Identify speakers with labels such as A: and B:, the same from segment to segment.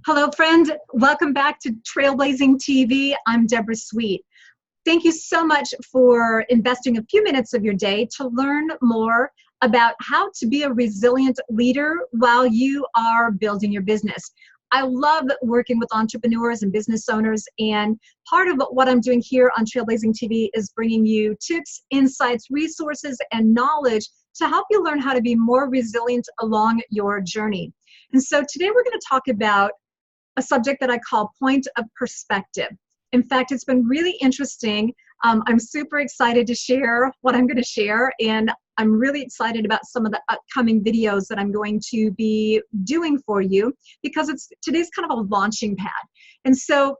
A: Hello, friend. Welcome back to Trailblazing TV. I'm Deborah Sweet. Thank you so much for investing a few minutes of your day to learn more about how to be a resilient leader while you are building your business. I love working with entrepreneurs and business owners, and part of what I'm doing here on Trailblazing TV is bringing you tips, insights, resources, and knowledge to help you learn how to be more resilient along your journey. And so today we're going to talk about a subject that I call point of perspective. In fact, it's been really interesting. I'm super excited to share what I'm going to share, and I'm really excited about some of the upcoming videos that I'm going to be doing for you because today's kind of a launching pad. And so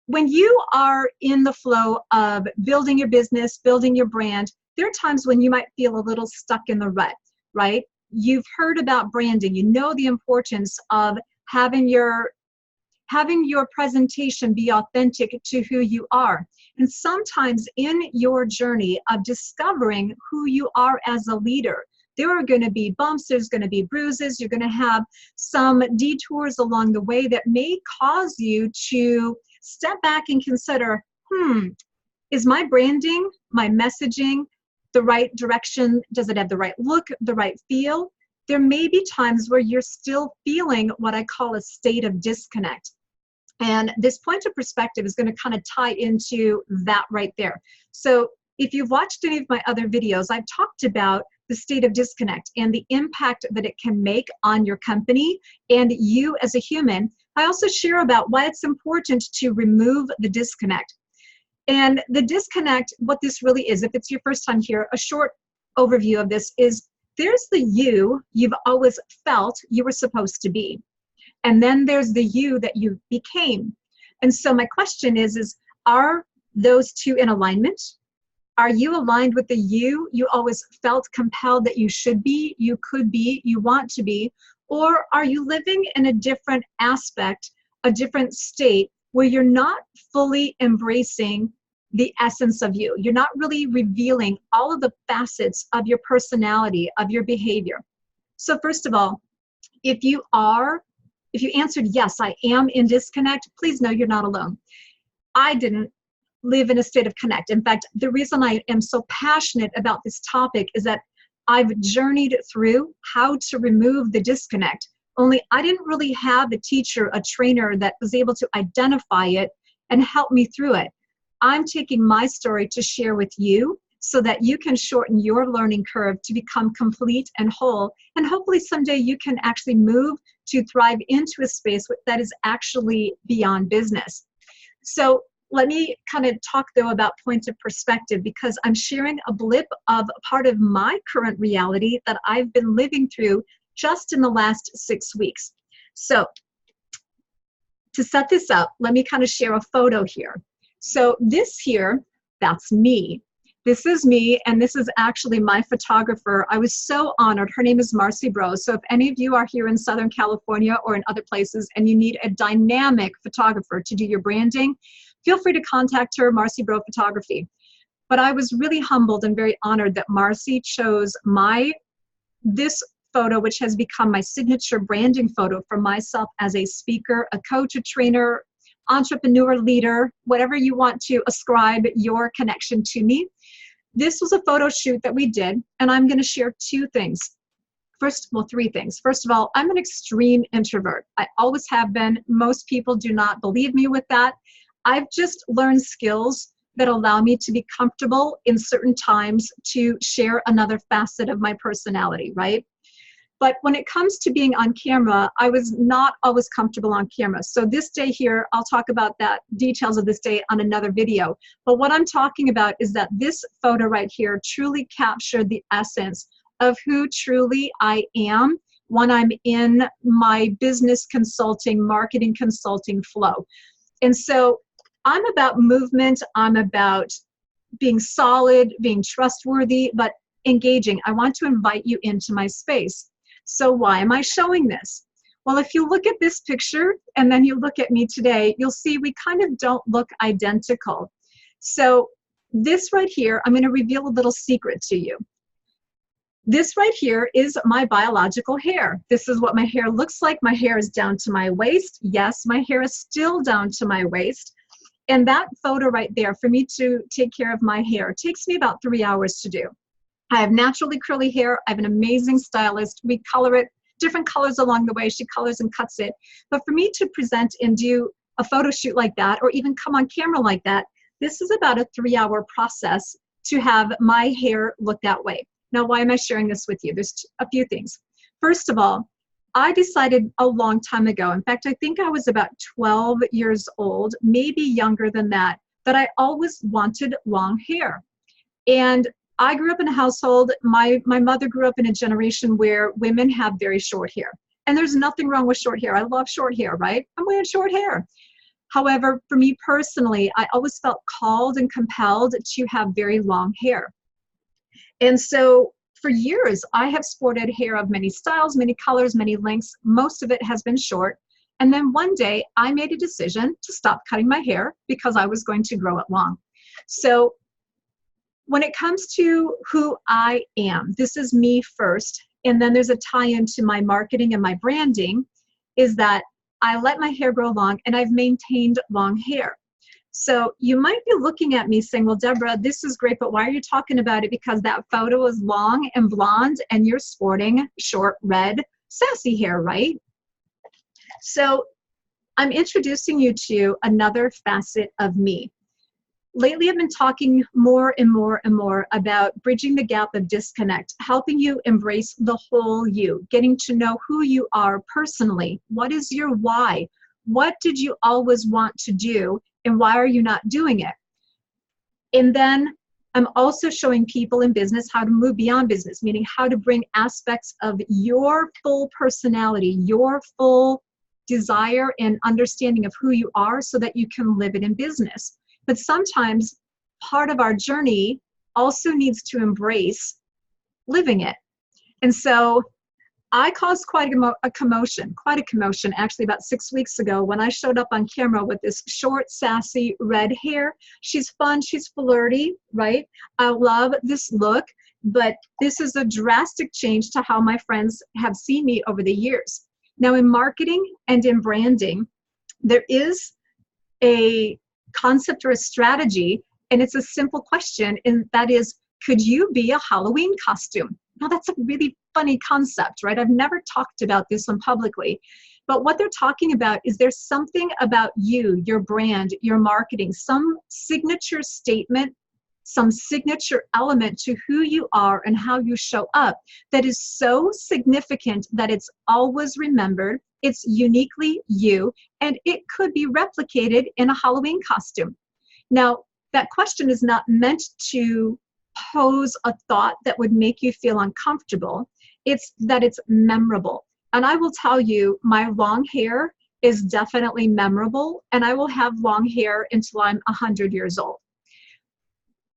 A: when you are in the flow of building your business, building your brand, there are times when you might feel a little stuck in the rut, right? You've heard about branding. You know the importance of having your presentation be authentic to who you are. And sometimes in your journey of discovering who you are as a leader, there are going to be bumps, there's going to be bruises, you're going to have some detours along the way that may cause you to step back and consider, is my branding, my messaging the right direction? Does it have the right look, the right feel? There may be times where you're still feeling what I call a state of disconnect. And this point of perspective is going to kind of tie into that right there. So if you've watched any of my other videos, I've talked about the state of disconnect and the impact that it can make on your company and you as a human. I also share about why it's important to remove the disconnect. And the disconnect, what this really is, if it's your first time here, a short overview of this is there's the you you've always felt you were supposed to be. And then there's the you that you became. And so my question is are those two in alignment? Are you aligned with the you always felt compelled that you should be, you could be, you want to be? Or are you living in a different aspect, a different state where you're not fully embracing the essence of you? You're not really revealing all of the facets of your personality, of your behavior. So first of all, if you answered yes, I am in disconnect, please know you're not alone. I didn't live in a state of connect. In fact, the reason I am so passionate about this topic is that I've journeyed through how to remove the disconnect, only I didn't really have a teacher, a trainer that was able to identify it and help me through it. I'm taking my story to share with you so that you can shorten your learning curve to become complete and whole. And hopefully someday you can actually move to thrive into a space that is actually beyond business. So let me kind of talk though about points of perspective, because I'm sharing a blip of part of my current reality that I've been living through just in the last 6 weeks. So to set this up, let me kind of share a photo here. So this here, that's me. This is me, and this is actually my photographer. I was so honored. Her name is Marcy Bro. So if any of you are here in Southern California or in other places and you need a dynamic photographer to do your branding, feel free to contact her, Marcy Bro Photography. But I was really humbled and very honored that Marcy chose this photo, which has become my signature branding photo for myself as a speaker, a coach, a trainer, entrepreneur, leader, whatever you want to ascribe your connection to me. This was a photo shoot that we did, and I'm going to share three things. First of all, I'm an extreme introvert. I always have been. Most people do not believe me with that. I've just learned skills that allow me to be comfortable in certain times to share another facet of my personality, right? But when it comes to being on camera, I was not always comfortable on camera. So this day here, I'll talk about that, details of this day on another video. But what I'm talking about is that this photo right here truly captured the essence of who truly I am when I'm in my business consulting, marketing consulting flow. And so I'm about movement. I'm about being solid, being trustworthy, but engaging. I want to invite you into my space. So why am I showing this? Well, if you look at this picture and then you look at me today, you'll see we kind of don't look identical. So this right here, I'm going to reveal a little secret to you. This right here is my biological hair. This is what my hair looks like. My hair is down to my waist. Yes, my hair is still down to my waist. And that photo right there, for me to take care of my hair, takes me about 3 hours to do. I have naturally curly hair. I have an amazing stylist. We color it different colors along the way. She colors and cuts it. But for me to present and do a photo shoot like that, or even come on camera like that, this is about a 3-hour process to have my hair look that way. Now, why am I sharing this with you? There's a few things. First of all, I decided a long time ago, in fact, I think I was about 12 years old, maybe younger than that I always wanted long hair. And I grew up in a household, my mother grew up in a generation where women have very short hair. And there's nothing wrong with short hair. I love short hair, right? I'm wearing short hair. However, for me personally, I always felt called and compelled to have very long hair. And so for years, I have sported hair of many styles, many colors, many lengths. Most of it has been short. And then one day I made a decision to stop cutting my hair because I was going to grow it long. So when it comes to who I am, this is me first. And then there's a tie-in to my marketing and my branding, is that I let my hair grow long and I've maintained long hair. So you might be looking at me saying, well, Deborah, this is great, but why are you talking about it? Because that photo is long and blonde and you're sporting short, red, sassy hair, right? So I'm introducing you to another facet of me. Lately, I've been talking more and more and more about bridging the gap of disconnect, helping you embrace the whole you, getting to know who you are personally. What is your why? What did you always want to do? And why are you not doing it? And then I'm also showing people in business how to move beyond business, meaning how to bring aspects of your full personality, your full desire and understanding of who you are so that you can live it in business. But sometimes part of our journey also needs to embrace living it. And so I caused quite a commotion actually about 6 weeks ago when I showed up on camera with this short, sassy red hair. She's fun, she's flirty, right? I love this look, but this is a drastic change to how my friends have seen me over the years. Now in marketing and in branding, there is a concept or a strategy, and it's a simple question, and that is, could you be a Halloween costume? Now that's a really funny concept, right? I've never talked about this one publicly, but what they're talking about is there's something about you, your brand, your marketing, some signature statement, some signature element to who you are and how you show up that is so significant that it's always remembered, it's uniquely you, and it could be replicated in a Halloween costume. Now, that question is not meant to pose a thought that would make you feel uncomfortable. It's that it's memorable. And I will tell you, my long hair is definitely memorable, and I will have long hair until I'm 100 years old.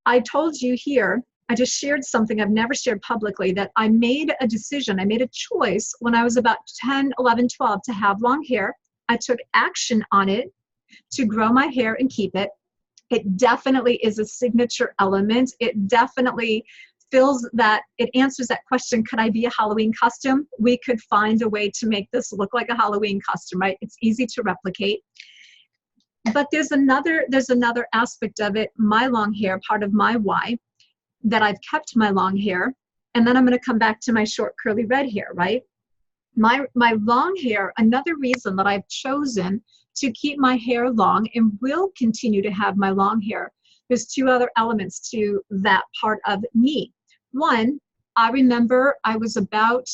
A: I told you here, I just shared something I've never shared publicly, that I made a decision, I made a choice when I was about 10, 11, 12 to have long hair. I took action on it to grow my hair and keep it. It definitely is a signature element. It definitely it answers that question, could I be a Halloween costume? We could find a way to make this look like a Halloween costume, right? It's easy to replicate. But there's another aspect of it, my long hair, part of my why, that I've kept my long hair. And then I'm going to come back to my short curly red hair, right? My long hair, another reason that I've chosen to keep my hair long and will continue to have my long hair, there's two other elements to that part of me. One, I remember I was about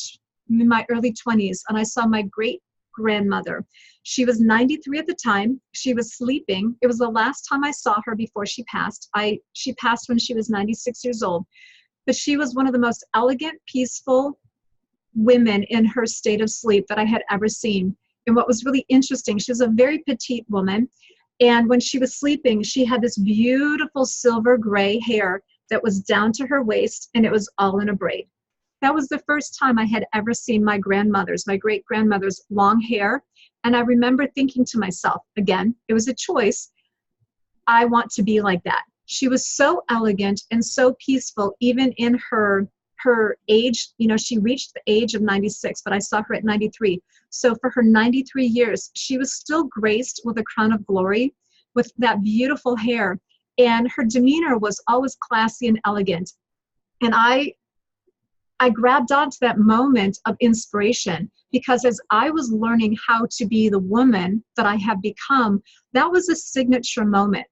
A: in my early 20s and I saw my great-grandmother. She was 93 at the time. She was sleeping. It was the last time I saw her before she passed. She passed when she was 96 years old. But she was one of the most elegant, peaceful women in her state of sleep that I had ever seen. And what was really interesting, she was a very petite woman. And when she was sleeping, she had this beautiful silver gray hair that was down to her waist, and it was all in a braid. That was the first time I had ever seen my great-grandmother's long hair. And I remember thinking to myself, again, it was a choice, I want to be like that. She was so elegant and so peaceful, even in her her age, you know, she reached the age of 96, but I saw her at 93. So for her 93 years, she was still graced with a crown of glory, with that beautiful hair. And her demeanor was always classy and elegant. And I grabbed onto that moment of inspiration, because as I was learning how to be the woman that I have become, that was a signature moment.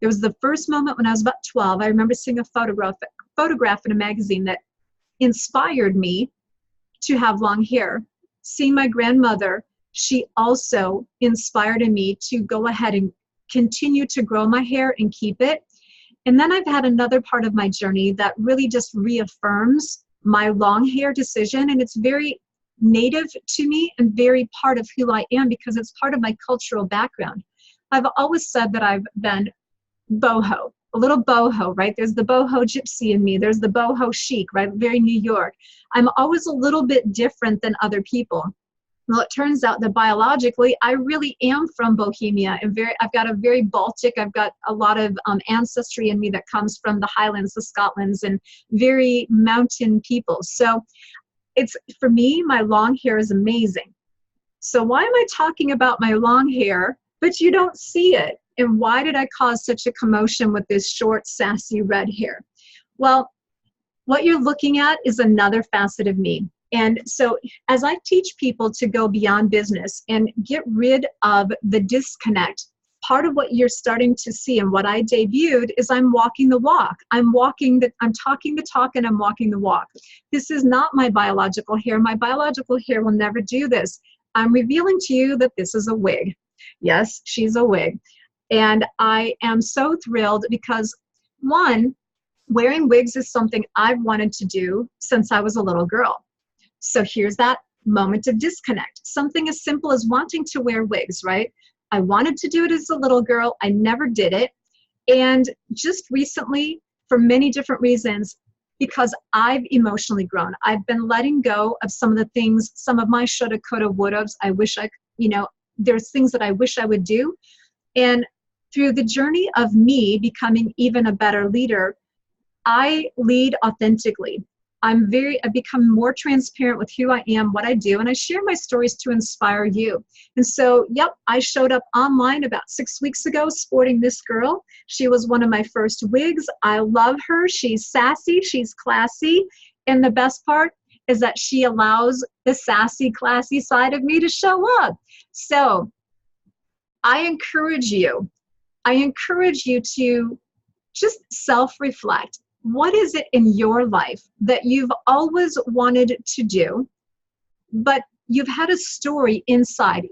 A: It was the first moment when I was about 12. I remember seeing a photograph in a magazine that inspired me to have long hair. Seeing my grandmother, she also inspired in me to go ahead and continue to grow my hair and keep it. And then I've had another part of my journey that really just reaffirms my long hair decision, and it's very native to me and very part of who I am, because it's part of my cultural background. I've always said that I've been boho, a little boho, right? There's the boho gypsy in me. There's the boho chic, right? Very New York. I'm always a little bit different than other people. Well, it turns out that biologically, I really am from Bohemia, and I've got a very Baltic, I've got a lot of ancestry in me that comes from the Highlands, the Scotlands, and very mountain people. So it's, for me, my long hair is amazing. So why am I talking about my long hair, but you don't see it? And why did I cause such a commotion with this short, sassy red hair? Well, what you're looking at is another facet of me. And so as I teach people to go beyond business and get rid of the disconnect, part of what you're starting to see and what I debuted is I'm walking the walk. I'm talking the talk, and I'm walking the walk. This is not my biological hair. My biological hair will never do this. I'm revealing to you that this is a wig. Yes, she's a wig. And I am so thrilled because, one, wearing wigs is something I've wanted to do since I was a little girl. So here's that moment of disconnect. Something as simple as wanting to wear wigs, right? I wanted to do it as a little girl. I never did it. And just recently, for many different reasons, because I've emotionally grown, I've been letting go of some of the things, some of my shoulda, coulda, wouldas. I wish I, there's things that I wish I would do. And through the journey of me becoming even a better leader, I lead authentically. I've become more transparent with who I am, what I do, and I share my stories to inspire you. And so, yep, I showed up online about 6 weeks ago sporting this girl. She was one of my first wigs. I love her. She's sassy. She's classy. And the best part is that she allows the sassy, classy side of me to show up. So I encourage you to just self-reflect. What is it in your life that you've always wanted to do, but you've had a story inside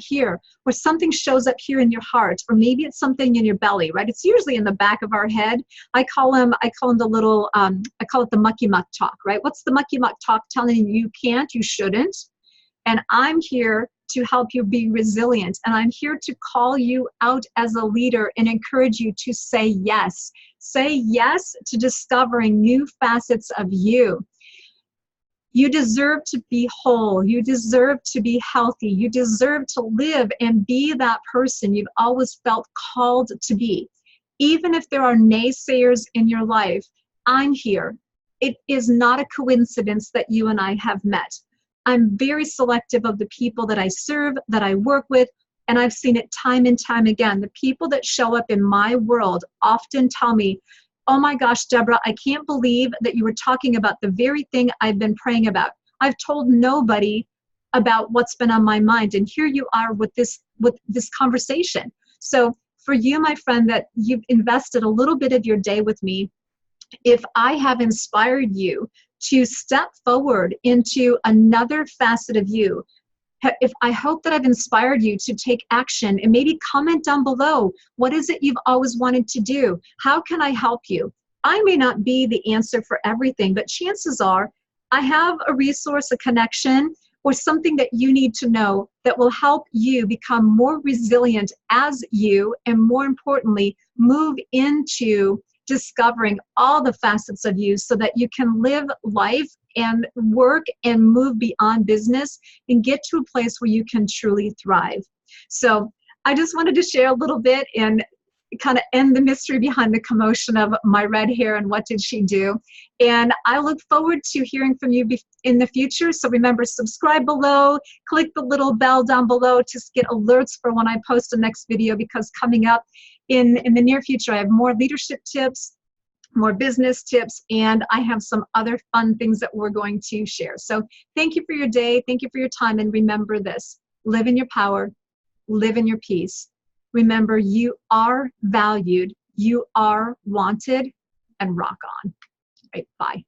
A: here, where something shows up here in your heart, or maybe it's something in your belly, right? It's usually in the back of our head. I call them the little, I call it the mucky muck talk, right? What's the mucky muck talk telling you can't, you shouldn't? And I'm here to help you be resilient. And I'm here to call you out as a leader and encourage you to say yes. Say yes to discovering new facets of you. You deserve to be whole. You deserve to be healthy. You deserve to live and be that person you've always felt called to be. Even if there are naysayers in your life, I'm here. It is not a coincidence that you and I have met. I'm very selective of the people that I serve, that I work with, and I've seen it time and time again. The people that show up in my world often tell me, oh my gosh, Deborah, I can't believe that you were talking about the very thing I've been praying about. I've told nobody about what's been on my mind, and here you are with this conversation. So for you, my friend, that you've invested a little bit of your day with me, if I have inspired you to step forward into another facet of you, if I hope that I've inspired you to take action, and maybe comment down below, what is it you've always wanted to do? How can I help you? I may not be the answer for everything, but chances are I have a resource, a connection, or something that you need to know that will help you become more resilient as you, and more importantly, move into discovering all the facets of you so that you can live life and work and move beyond business and get to a place where you can truly thrive. So I just wanted to share a little bit and kind of end the mystery behind the commotion of my red hair and what did she do. And I look forward to hearing from you in the future. So remember, subscribe below, click the little bell down below to get alerts for when I post the next video, because coming up in the near future, I have more leadership tips, more business tips, and I have some other fun things that we're going to share. So thank you for your day. Thank you for your time. And remember this, live in your power, live in your peace. Remember, you are valued, you are wanted, and rock on. Right, bye.